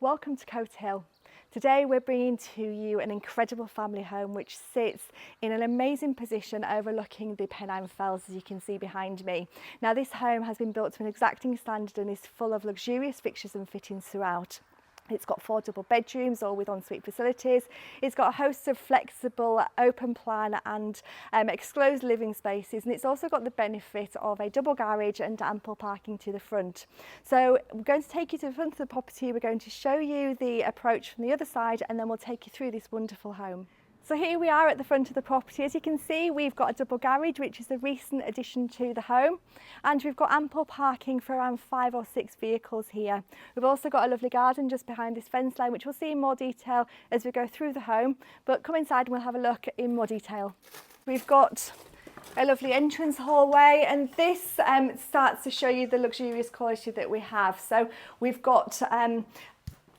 Welcome to Coat Hill. Today we're bringing to you an incredible family home which sits in an amazing position overlooking the Pennine Fells, as you can see behind me. Now this home has been built to an exacting standard and is full of luxurious fixtures and fittings throughout. It's got 4 double bedrooms, all with ensuite facilities. It's got a host of flexible, open plan and enclosed living spaces, and it's also got the benefit of a double garage and ample parking to the front. So we're going to take you to the front of the property, we're going to show you the approach from the other side, and then we'll take you through this wonderful home. So here we are at the front of the property. As you can see, we've got a double garage, which is a recent addition to the home, and we've got ample parking for around 5 or 6 vehicles here. We've also got a lovely garden just behind this fence line, which we'll see in more detail as we go through the home, but come inside and we'll have a look in more detail. We've got a lovely entrance hallway, and this starts to show you the luxurious quality that we have. So we've got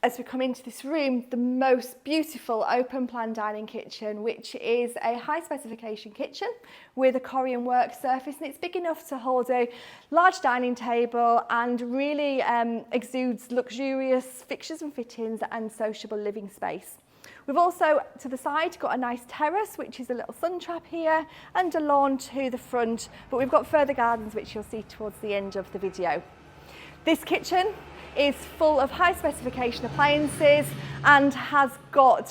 as we come into this room, the most beautiful open plan dining kitchen, which is a high specification kitchen with a Corian work surface, and it's big enough to hold a large dining table and really exudes luxurious fixtures and fittings and sociable living space. We've also, to the side, got a nice terrace, which is a little sun trap here, and a lawn to the front, but we've got further gardens, which you'll see towards the end of the video. This kitchen is full of high specification appliances and has got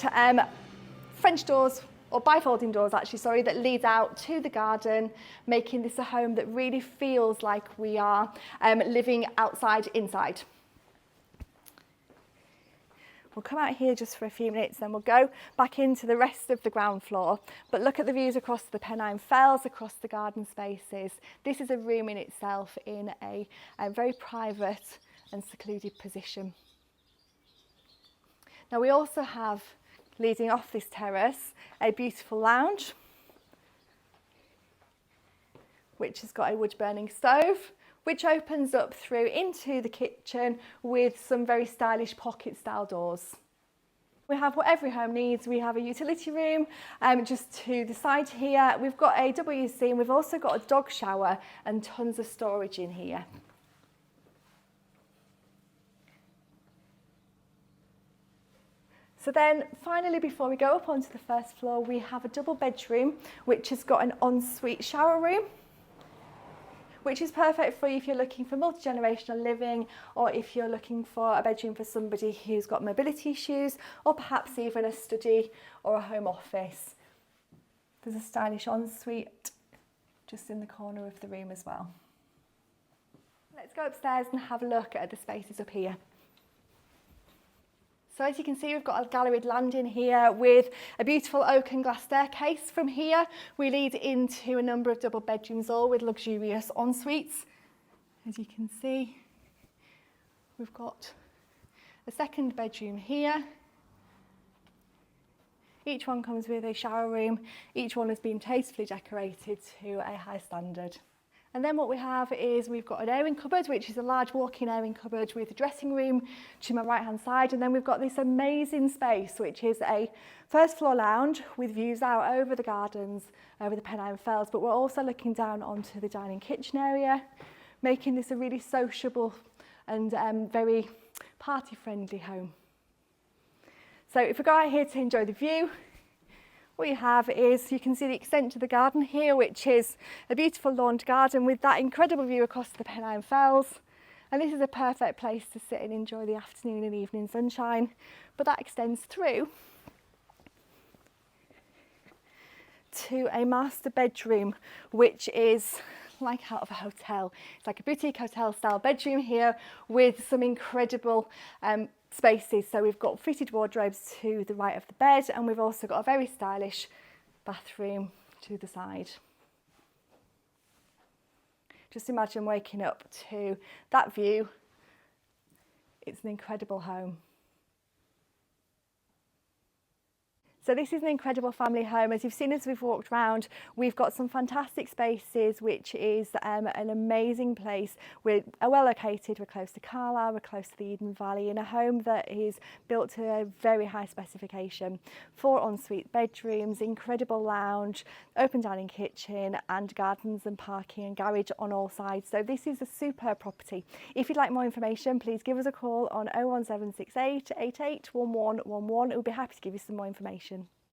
French doors, or bifolding doors actually, sorry, that lead out to the garden, making this a home that really feels like we are living outside inside. We'll come out here just for a few minutes, then we'll go back into the rest of the ground floor. But look at the views across the Pennine Fells, across the garden spaces. This is a room in itself in a very private and secluded position. Now we also have, leading off this terrace, a beautiful lounge, which has got a wood burning stove, which opens up through into the kitchen with some very stylish pocket style doors. We have what every home needs. We have a utility room just to the side here. We've got a WC, and we've also got a dog shower and tons of storage in here. So then finally, before we go up onto the first floor, we have a double bedroom, which has got an ensuite shower room, which is perfect for you if you're looking for multi-generational living, or if you're looking for a bedroom for somebody who's got mobility issues, or perhaps even a study or a home office. There's a stylish ensuite just in the corner of the room as well. Let's go upstairs and have a look at the spaces up here. So as you can see, we've got a galleried landing here with a beautiful oak and glass staircase. From here, we lead into a number of double bedrooms, all with luxurious en-suites. As you can see, we've got a second bedroom here. Each one comes with a shower room. Each one has been tastefully decorated to a high standard. And then what we have is we've got an airing cupboard, which is a large walk-in airing cupboard with a dressing room to my right-hand side. And then we've got this amazing space, which is a first floor lounge with views out over the gardens, over the Pennine Fells. But we're also looking down onto the dining kitchen area, making this a really sociable and very party-friendly home. So if we go out here to enjoy the view, what you have is, you can see the extent of the garden here, which is a beautiful lawned garden with that incredible view across the Pennine Fells. And this is a perfect place to sit and enjoy the afternoon and evening sunshine. But that extends through to a master bedroom, which is like out of a hotel. It's like a boutique hotel style bedroom here with some incredible spaces. So we've got fitted wardrobes to the right of the bed, and we've also got a very stylish bathroom to the side. Just imagine waking up to that view. It's an incredible home. So this is an incredible family home. As you've seen as we've walked around, we've got some fantastic spaces, which is an amazing place. We're well located, we're close to Carlisle, we're close to the Eden Valley, in a home that is built to a very high specification. 4 ensuite bedrooms, incredible lounge, open dining kitchen, and gardens and parking and garage on all sides. So this is a superb property. If you'd like more information, please give us a call on 01768 881111. We'll be happy to give you some more information.